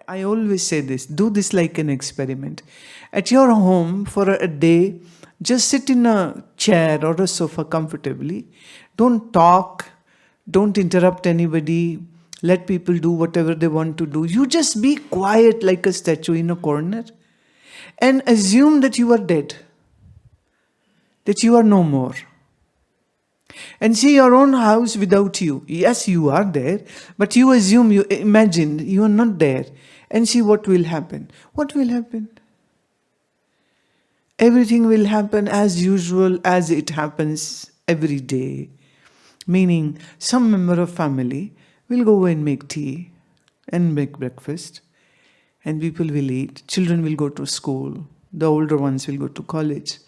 I always say this, do this like an experiment. At your home for a day, just sit in a chair or a sofa comfortably. Don't talk, don't interrupt anybody, let people do whatever they want to do. You just be quiet like a statue in a corner and assume that you are dead, that you are no more. And see your own house without you. Yes, you are there, but you assume, you imagine you are not there. And see what will happen. What will happen? Everything will happen as usual, as it happens every day. Meaning, some member of family will go and make tea and make breakfast, and people will eat. Children will go to school. The older ones will go to college.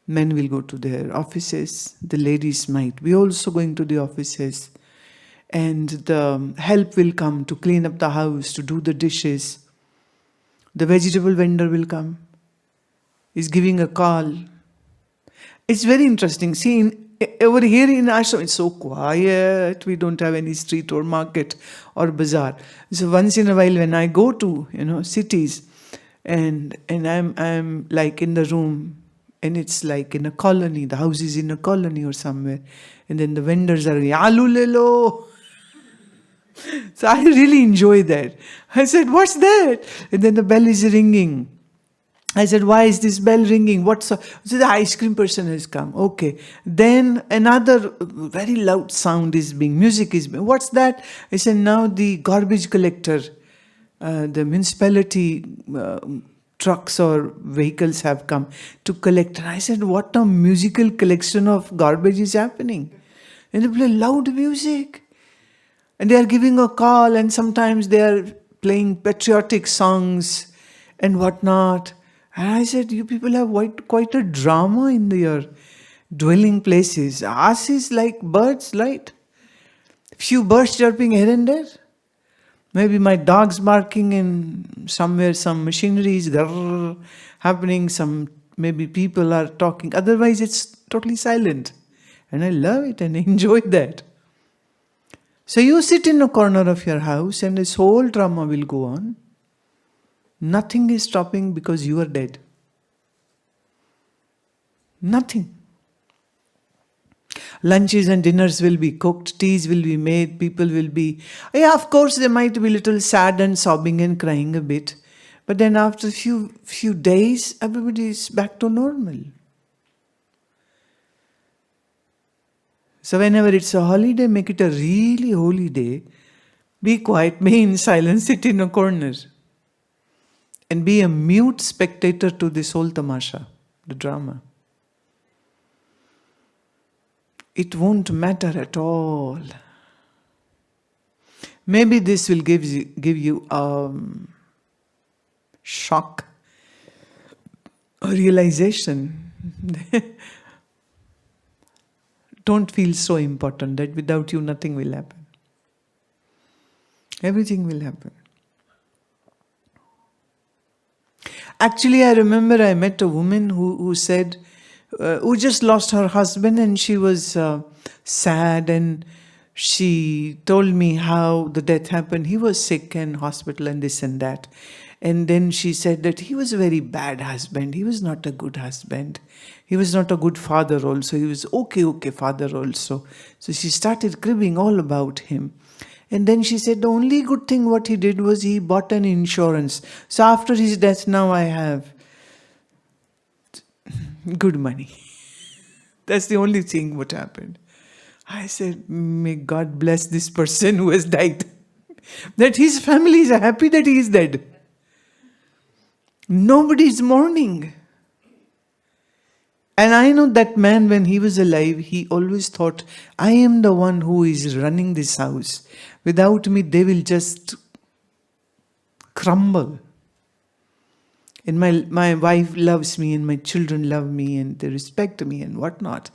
Men will go to their offices. The ladies might be also going to the offices. And the help will come to clean up the house, to do the dishes. The vegetable vendor will come. He's giving a call. It's very interesting. See, over here in Ashram, it's so quiet. We don't have any street or market or bazaar. So once in a while when I go to, cities and I'm like in the room, and it's like in a colony, the house is in a colony or somewhere. And then the vendors are, Alu lelo. So I really enjoy that. I said, what's that? And then the bell is ringing. I said, why is this bell ringing? So the ice cream person has come. Okay. Then another very loud sound is music is being. What's that? I said, now the garbage collector, the municipality trucks or vehicles have come to collect. And I said, what a musical collection of garbage is happening. And they play loud music. And they are giving a call, and sometimes they are playing patriotic songs and whatnot. And I said, you people have quite a drama in your dwelling places. Ours is like birds, right? Few birds chirping here and there. Maybe my dog's barking and somewhere some machinery is happening. Maybe people are talking. Otherwise, it's totally silent. And I love it and enjoy that. So you sit in a corner of your house and this whole drama will go on. Nothing is stopping because you are dead. Nothing. Lunches and dinners will be cooked, teas will be made, people will be... Yeah, of course, they might be a little sad and sobbing and crying a bit. But then after a few days, everybody is back to normal. So whenever it's a holiday, make it a really holy day. Be quiet, be in silence, sit in a corner. And be a mute spectator to this whole tamasha, the drama. It won't matter at all. Maybe this will give you a shock, a realization. Don't feel so important that without you nothing will happen. Everything will happen. Actually, I remember I met a woman who said, who just lost her husband, and she was sad, and she told me how the death happened. He was sick in hospital and this and that. And then she said that he was a very bad husband. He was not a good husband. He was not a good father also. He was okay father also. So she started cribbing all about him. And then she said the only good thing what he did was he bought an insurance. So after his death now I have good money. That's the only thing what happened. I said, may God bless this person who has died. That his family is happy that he is dead. Nobody is mourning. And I know that man, when he was alive, he always thought, I am the one who is running this house. Without me, they will just crumble. And my wife loves me, and my children love me, and they respect me and whatnot.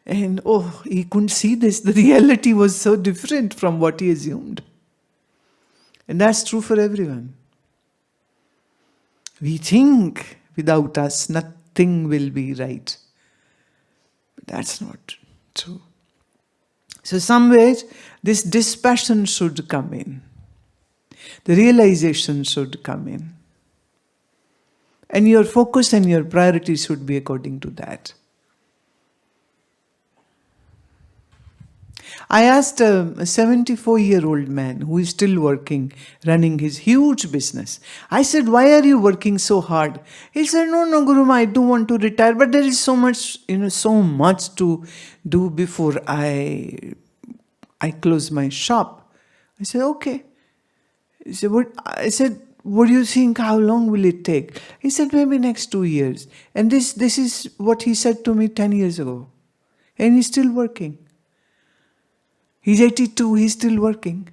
And he couldn't see this. The reality was so different from what he assumed. And that's true for everyone. We think without us nothing will be right. But that's not true. So somewhere this dispassion should come in. The realization should come in. And your focus and your priorities should be according to that. I asked a 74-year-old man who is still working, running his huge business. I said, why are you working so hard? He said, no, Gurumaa, I do want to retire, but there is so much to do before I close my shop. I said, okay. He said, what do you think? How long will it take? He said, maybe next 2 years. And this is what he said to me 10 years ago. And he's still working. He's 82, he's still working.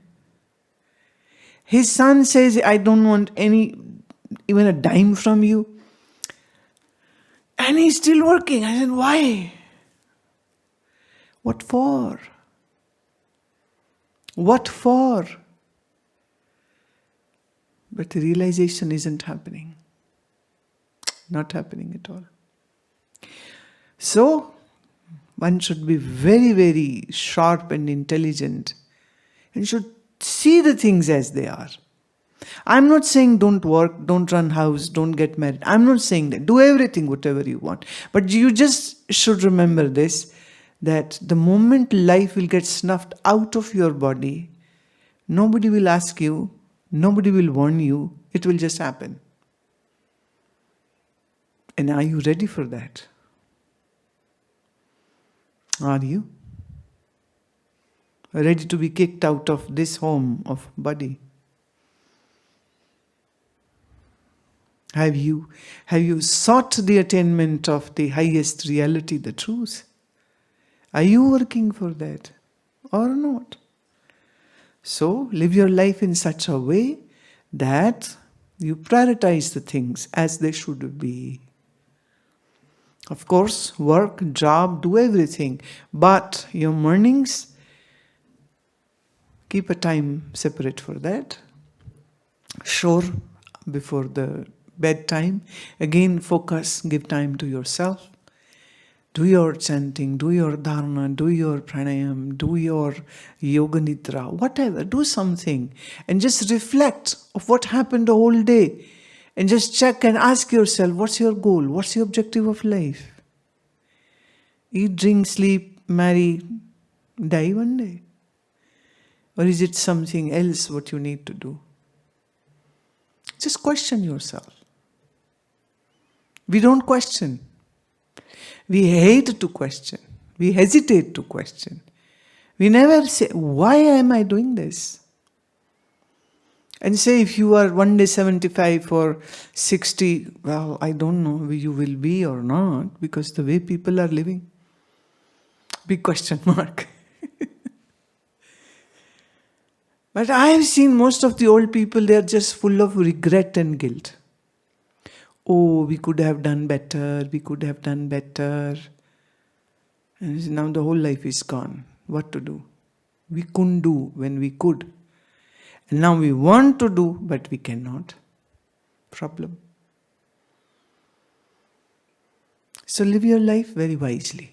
His son says, I don't want even a dime from you. And he's still working. I said, why? What for? What for? But the realization isn't happening. Not happening at all. So, one should be very, very sharp and intelligent and should see the things as they are. I'm not saying don't work, don't run house, don't get married. I'm not saying that. Do everything, whatever you want. But you just should remember this, that the moment life will get snuffed out of your body, nobody will ask you, nobody will warn you, it will just happen. And are you ready for that? Are you? Ready to be kicked out of this home of body? Have you sought the attainment of the highest reality, the truth? Are you working for that or not? So, live your life in such a way that you prioritize the things as they should be. Of course, work, job, do everything. But your mornings, keep a time separate for that. Sure, before the bedtime, again focus, give time to yourself. Do your chanting, do your dharana, do your pranayam, do your yoga nidra, whatever, do something. And just reflect of what happened the whole day. And just check and ask yourself, what's your goal? What's your objective of life? Eat, drink, sleep, marry, die one day? Or is it something else what you need to do? Just question yourself. We don't question. We hate to question. We hesitate to question. We never say, why am I doing this? And say if you are one day 75 or 60, well, I don't know where you will be or not, because the way people are living. Big question mark. But I have seen most of the old people, they are just full of regret and guilt. Oh, we could have done better, we could have done better. And now the whole life is gone. What to do? We couldn't do when we could. And now we want to do, but we cannot. Problem. So live your life very wisely.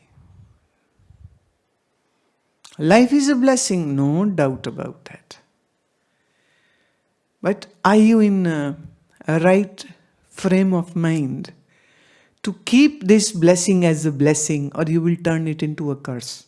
Life is a blessing, no doubt about that. But are you in a right frame of mind to keep this blessing as a blessing, or you will turn it into a curse?